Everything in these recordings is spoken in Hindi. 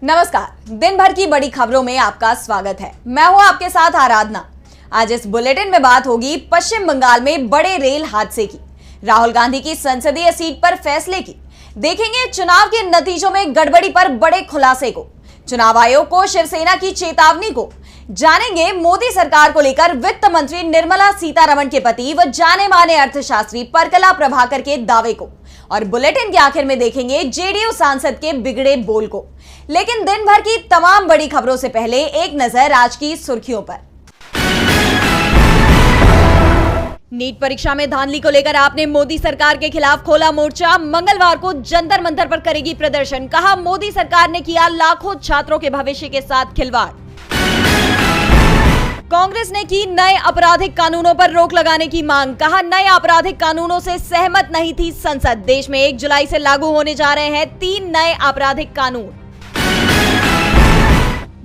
नमस्कार, दिन भर की बड़ी खबरों में आपका स्वागत है। मैं हूं आपके साथ आराधना। आज इस बुलेटिन में बात होगी पश्चिम बंगाल में बड़े रेल हादसे की, राहुल गांधी की संसदीय सीट पर फैसले की, देखेंगे चुनाव के नतीजों में गड़बड़ी पर बड़े खुलासे को, चुनाव आयोग को शिवसेना की चेतावनी को, जानेंगे मोदी सरकार को लेकर वित्त मंत्री निर्मला सीतारमण के पति व जाने माने अर्थशास्त्री परकला प्रभाकर के दावे को, और बुलेटिन के आखिर में देखेंगे जेडीयू सांसद के बिगड़े बोल को। लेकिन दिन भर की तमाम बड़ी खबरों से पहले एक नजर आज की सुर्खियों पर। नीट परीक्षा में धांधली को लेकर आपने मोदी सरकार के खिलाफ खोला मोर्चा, मंगलवार को जंतर मंतर पर करेगी प्रदर्शन, कहा मोदी सरकार ने किया लाखों छात्रों के भविष्य के साथ खिलवाड़। कांग्रेस ने की नए आपराधिक कानूनों पर रोक लगाने की मांग, कहा नए आपराधिक कानूनों से सहमत नहीं थी संसद, देश में 1 जुलाई से लागू होने जा रहे हैं 3 नए आपराधिक कानून।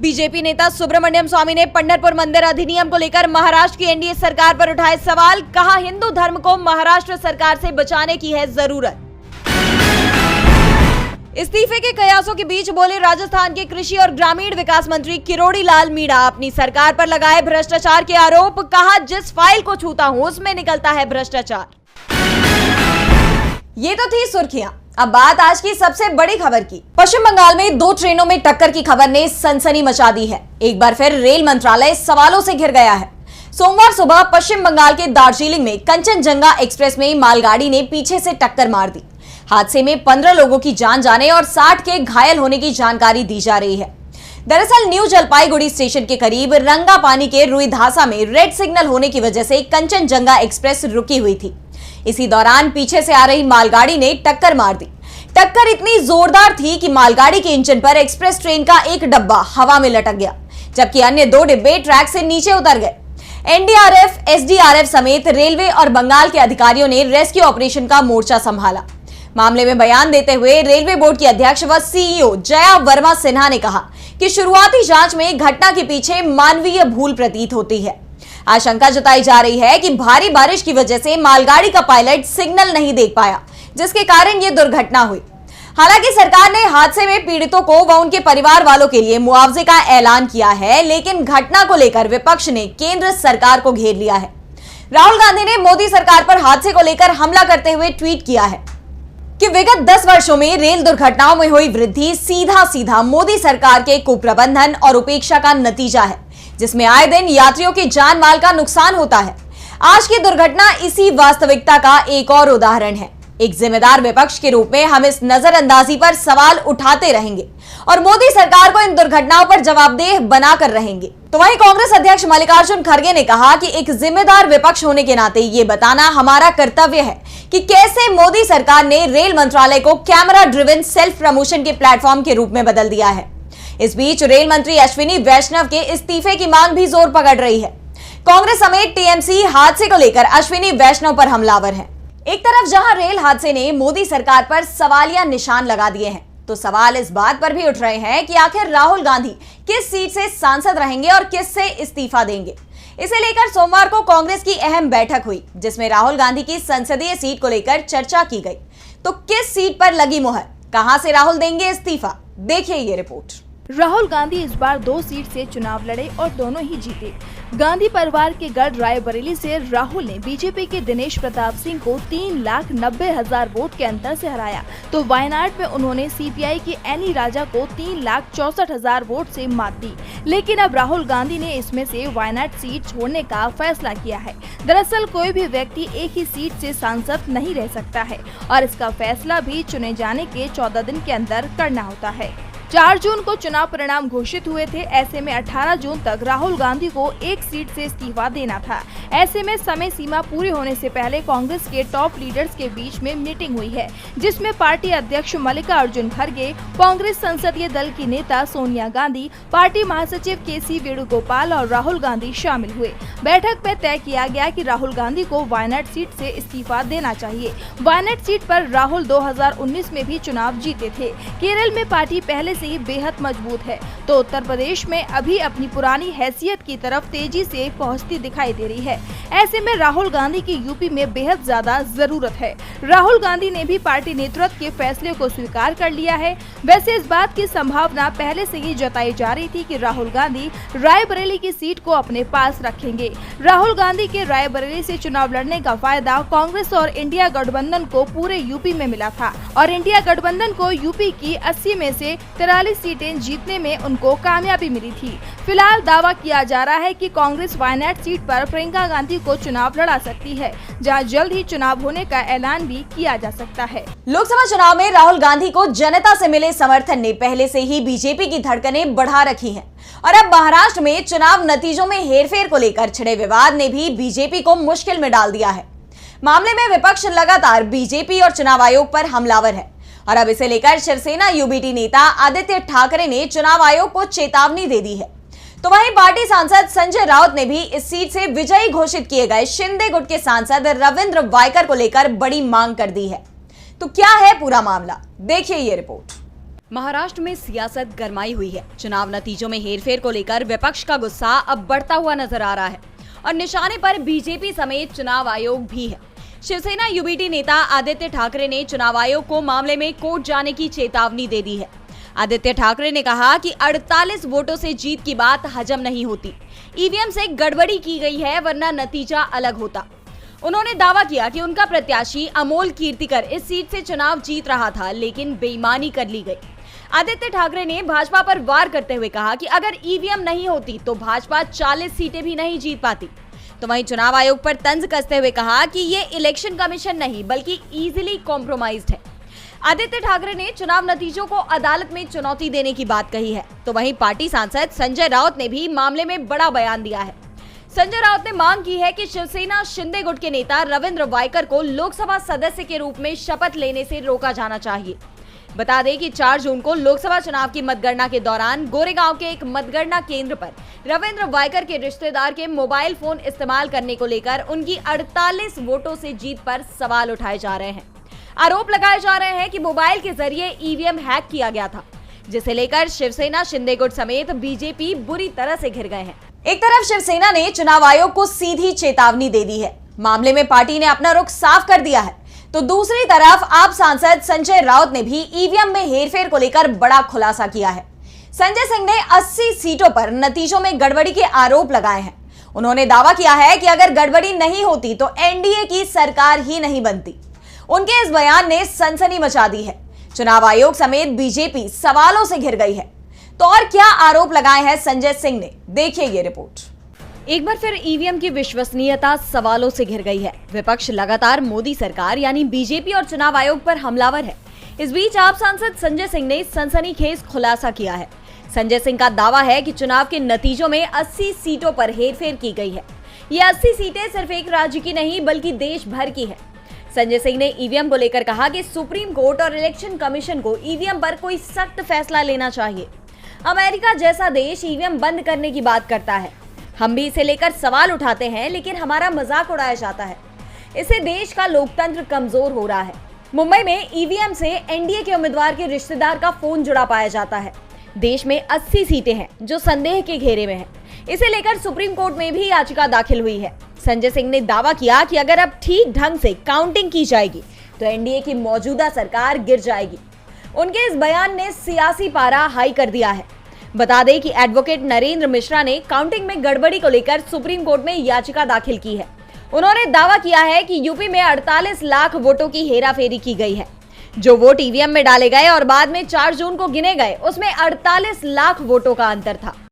बीजेपी नेता सुब्रमण्यम स्वामी ने पंढरपुर मंदिर अधिनियम को लेकर महाराष्ट्र की एनडीए सरकार पर उठाए सवाल, कहा हिंदू धर्म को महाराष्ट्र सरकार से बचाने की है जरूरत। इस्तीफे के कयासों के बीच बोले राजस्थान के कृषि और ग्रामीण विकास मंत्री किरोड़ी लाल मीणा, अपनी सरकार पर लगाए भ्रष्टाचार के आरोप, कहा जिस फाइल को छूता हूं उसमें निकलता है भ्रष्टाचार। ये तो थी सुर्खियां, अब बात आज की सबसे बड़ी खबर की। पश्चिम बंगाल में 2 ट्रेनों में टक्कर की खबर ने सनसनी मचा दी है। एक बार फिर रेल मंत्रालय सवालों से घिर गया है। सोमवार सुबह पश्चिम बंगाल के दार्जिलिंग में कंचनजंगा एक्सप्रेस में मालगाड़ी ने पीछे से टक्कर मार दी। हादसे में 15 लोगों की जान जाने और 60 के घायल होने की जानकारी दी जा रही है। दरअसल न्यू जलपाईगुड़ी स्टेशन के करीब रंगापानी के रुईधासा में रेड सिग्नल होने की वजह से कंचनजंगा एक्सप्रेस रुकी हुई थी। इसी दौरान पीछे से आ रही मालगाड़ी ने टक्कर मार दी। टक्कर इतनी जोरदार थी कि मालगाड़ी के इंजन पर एक्सप्रेस ट्रेन का एक डब्बा हवा में लटक गया, जबकि अन्य 2 डिब्बे ट्रैक से नीचे उतर गए। एनडीआरएफ, एसडीआरएफ समेत रेलवे और बंगाल के अधिकारियों ने रेस्क्यू ऑपरेशन का मोर्चा संभाला। मामले में बयान देते हुए रेलवे बोर्ड की अध्यक्ष व सीईओ जया वर्मा सिन्हा ने कहा कि शुरुआती जांच में घटना के पीछे मानवीय भूल प्रतीत होती है। आशंका जताई जा रही है कि भारी बारिश की वजह से मालगाड़ी का पायलट सिग्नल नहीं देख पाया, जिसके कारण ये दुर्घटना हुई। हालांकि सरकार ने हादसे में पीड़ितों को व उनके परिवार वालों के लिए मुआवजे का ऐलान किया है, लेकिन घटना को लेकर विपक्ष ने केंद्र सरकार को घेर लिया है। राहुल गांधी ने मोदी सरकार पर हादसे को लेकर हमला करते हुए ट्वीट किया है कि विगत 10 वर्षों में रेल दुर्घटनाओं में हुई वृद्धि सीधा मोदी सरकार के कुप्रबंधन और उपेक्षा का नतीजा है, जिसमें आए दिन यात्रियों के जान माल का नुकसान होता है। आज की दुर्घटना इसी वास्तविकता का एक और उदाहरण है। एक जिम्मेदार विपक्ष के रूप में हम इस नजरअंदाजी पर सवाल उठाते रहेंगे और मोदी सरकार को इन दुर्घटनाओं पर जवाबदेह बनाकर रहेंगे। तो वहीं कांग्रेस अध्यक्ष मल्लिकार्जुन खड़गे ने कहा कि एक जिम्मेदार विपक्ष होने के नाते ये बताना हमारा कर्तव्य है कि कैसे मोदी सरकार ने रेल मंत्रालय को कैमरा ड्रिवन सेल्फ प्रमोशन के प्लेटफॉर्म के रूप में बदल दिया है। इस बीच रेल मंत्री अश्विनी वैष्णव के इस्तीफे की मांग भी जोर पकड़ रही है। कांग्रेस समेत टीएमसी हादसे को लेकर अश्विनी वैष्णव पर हमलावर है। एक तरफ जहां रेल हादसे ने मोदी सरकार पर सवालिया निशान लगा दिए हैं, तो सवाल इस बात पर भी उठ रहे हैं कि आखिर राहुल गांधी किस सीट से सांसद रहेंगे और किस से इस्तीफा देंगे। इसे लेकर सोमवार को कांग्रेस की अहम बैठक हुई, जिसमें राहुल गांधी की संसदीय सीट को लेकर चर्चा की गई। तो किस सीट पर लगी मुहर, कहां से राहुल देंगे इस्तीफा, देखिए ये रिपोर्ट। राहुल गांधी इस बार 2 सीट से चुनाव लड़े और दोनों ही जीते। गांधी परिवार के गढ़ रायबरेली से राहुल ने बीजेपी के दिनेश प्रताप सिंह को 3,90,000 वोट के अंतर से हराया, तो वायनाड में उन्होंने सीपीआई के एनी राजा को 3,64,000 वोट से मात दी। लेकिन अब राहुल गांधी ने इसमें से वायनाड सीट छोड़ने का फैसला किया है। दरअसल कोई भी व्यक्ति एक ही सीट से सांसद नहीं रह सकता है और इसका फैसला भी चुने जाने के 14 दिन के अंदर करना होता है। 4 जून को चुनाव परिणाम घोषित हुए थे। ऐसे में 18 जून तक राहुल गांधी को एक सीट से इस्तीफा देना था। ऐसे में समय सीमा पूरी होने से पहले कांग्रेस के टॉप लीडर्स के बीच में मीटिंग हुई है, जिसमें पार्टी अध्यक्ष मल्लिकार्जुन खड़गे, कांग्रेस संसदीय दल की नेता सोनिया गांधी, पार्टी महासचिव केसी वेणुगोपाल और राहुल गांधी शामिल हुए। बैठक में तय किया गया कि राहुल गांधी को वायनाड सीट से इस्तीफा देना चाहिए। वायनाड सीट पर राहुल 2019 में भी चुनाव जीते थे। केरल में पार्टी पहले से ही बेहद मजबूत है, तो उत्तर प्रदेश में अभी अपनी पुरानी हैसियत की तरफ तेजी से पहुंचती दिखाई दे रही है। ऐसे में राहुल गांधी की यूपी में बेहद ज्यादा जरूरत है। राहुल गांधी ने भी पार्टी नेतृत्व के फैसले को स्वीकार कर लिया है। वैसे इस बात की संभावना पहले से ही जताई जा रही थी कि राहुल गांधी रायबरेली की सीट को अपने पास रखेंगे। राहुल गांधी के रायबरेली से चुनाव लड़ने का फायदा कांग्रेस और इंडिया गठबंधन को पूरे यूपी में मिला था और इंडिया गठबंधन को यूपी की 80 में से 43 सीटें जीतने में उनको कामयाबी मिली थी। फिलहाल दावा किया जा रहा है कि कांग्रेस वायनाड सीट पर प्रियंका गांधी को चुनाव लड़ा सकती है, जहां जल्द ही चुनाव होने का ऐलान भी किया जा सकता है। लोकसभा चुनाव में राहुल गांधी को जनता से मिले समर्थन ने पहले से ही बीजेपी की धड़कनें बढ़ा रखी हैं और अब महाराष्ट्र में चुनाव नतीजों में हेरफेर को लेकर छिड़े विवाद ने भी बीजेपी को मुश्किल में डाल दिया है। मामले में विपक्ष लगातार बीजेपी और चुनाव आयोग पर हमलावर है और अब इसे लेकर शिवसेना यूबीटी नेता आदित्य ठाकरे ने चुनाव आयोग को चेतावनी दे दी है। तो वहीं पार्टी सांसद संजय राउत ने भी इस सीट से विजयी घोषित किए गए शिंदे गुट के सांसद रविंद्र वायकर को लेकर बड़ी मांग कर दी है। तो क्या है पूरा मामला, देखिए ये रिपोर्ट। महाराष्ट्र में सियासत गरमाई हुई है। चुनाव नतीजों में हेरफेर को लेकर विपक्ष का गुस्सा अब बढ़ता हुआ नजर आ रहा है और निशाने पर बीजेपी समेत चुनाव आयोग भी है। शिवसेना यूबीटी नेता आदित्य ठाकरे ने चुनाव आयोग को मामले में कोर्ट जाने की चेतावनी दे दी है। आदित्य ठाकरे ने कहा कि 48 वोटों से जीत की बात हजम नहीं होती। ईवीएम से गड़बड़ी की गई है, वरना नतीजा अलग होता। उन्होंने दावा किया कि उनका प्रत्याशी अमोल कीर्तिकर इस सीट से चुनाव जीत रहा था, लेकिन बेईमानी कर ली गई। आदित्य ठाकरे ने भाजपा पर वार करते हुए कहा कि अगर ईवीएम नहीं होती तो भाजपा 40 सीटें भी नहीं जीत पाती। तो वहीं चुनाव आयोग पर तंज कसते हुए कहा कि ये इलेक्शन कमीशन नहीं बल्कि इजीली कॉम्प्रोमाइज्ड है। आदित्य ठाकरे ने चुनाव नतीजों को अदालत में चुनौती देने की बात कही है। तो वहीं पार्टी सांसद संजय राउत ने भी मामले में बड़ा बयान दिया है। संजय राउत ने मांग की है कि शिवसेना शिंदे गुट के नेता रविंद्र वायकर को लोकसभा सदस्य के रूप में शपथ लेने से रोका जाना चाहिए। बता दें कि 4 जून को लोकसभा चुनाव की मतगणना के दौरान गोरेगांव के एक मतगणना केंद्र पर रविंद्र वायकर के रिश्तेदार के मोबाइल फोन इस्तेमाल करने को लेकर उनकी 48 वोटों से जीत पर सवाल उठाए जा रहे हैं। आरोप लगाए जा रहे हैं कि मोबाइल के जरिए ईवीएम हैक किया गया था, जिसे लेकर शिवसेना शिंदे गुट समेत बीजेपी बुरी तरह से घिर गए हैं। एक तरफ शिवसेना ने चुनाव आयोग को सीधी चेतावनी दे दी है, मामले में पार्टी ने अपना रुख साफ कर दिया है, तो दूसरी तरफ आप सांसद संजय राउत ने भी ईवीएम में हेरफेर को लेकर बड़ा खुलासा किया है। संजय सिंह ने 80 सीटों पर नतीजों में गड़बड़ी के आरोप लगाए हैं। उन्होंने दावा किया है कि अगर गड़बड़ी नहीं होती तो एनडीए की सरकार ही नहीं बनती। उनके इस बयान ने सनसनी मचा दी है। चुनाव आयोग समेत बीजेपी सवालों से घिर गई है। तो और क्या आरोप लगाए हैं संजय सिंह ने, देखिए ये रिपोर्ट। एक बार फिर ईवीएम की विश्वसनीयता सवालों से घिर गई है। विपक्ष लगातार मोदी सरकार यानी बीजेपी और चुनाव आयोग पर हमलावर है। इस बीच आप सांसद संजय सिंह ने सनसनीखेज खुलासा किया है। संजय सिंह का दावा है कि चुनाव के नतीजों में 80 सीटों पर हेरफेर की गई है। ये 80 सीटें सिर्फ एक राज्य की नहीं बल्कि देश भर की है। संजय सिंह ने ईवीएम को लेकर कहा कि सुप्रीम कोर्ट और इलेक्शन कमीशन को ईवीएम पर कोई सख्त फैसला लेना चाहिए। अमेरिका जैसा देश ईवीएम बंद करने की बात करता है। हम भी इसे लेकर सवाल उठाते हैं, लेकिन हमारा मजाक उड़ाया जाता है। इससे देश का लोकतंत्र कमजोर हो रहा है। मुंबई में ईवीएम से एनडीए के उम्मीदवार के रिश्तेदार का फोन जुड़ा पाया जाता है। देश में 80 सीटें हैं जो संदेह के घेरे में हैं। इसे लेकर सुप्रीम कोर्ट में भी याचिका दाखिल हुई है। संजय सिंह ने दावा किया कि अगर अब ठीक ढंग से काउंटिंग की जाएगी तो एनडीए की मौजूदा सरकार गिर जाएगी। उनके इस बयान ने सियासी पारा हाई कर दिया है। बता दें कि एडवोकेट नरेंद्र मिश्रा ने काउंटिंग में गड़बड़ी को लेकर सुप्रीम कोर्ट में याचिका दाखिल की है। उन्होंने दावा किया है कि यूपी में 48 लाख वोटों की हेराफेरी की गई है। जो वोट ईवीएम में डाले गए और बाद में 4 जून को गिने गए, उसमें 48 लाख वोटों का अंतर था।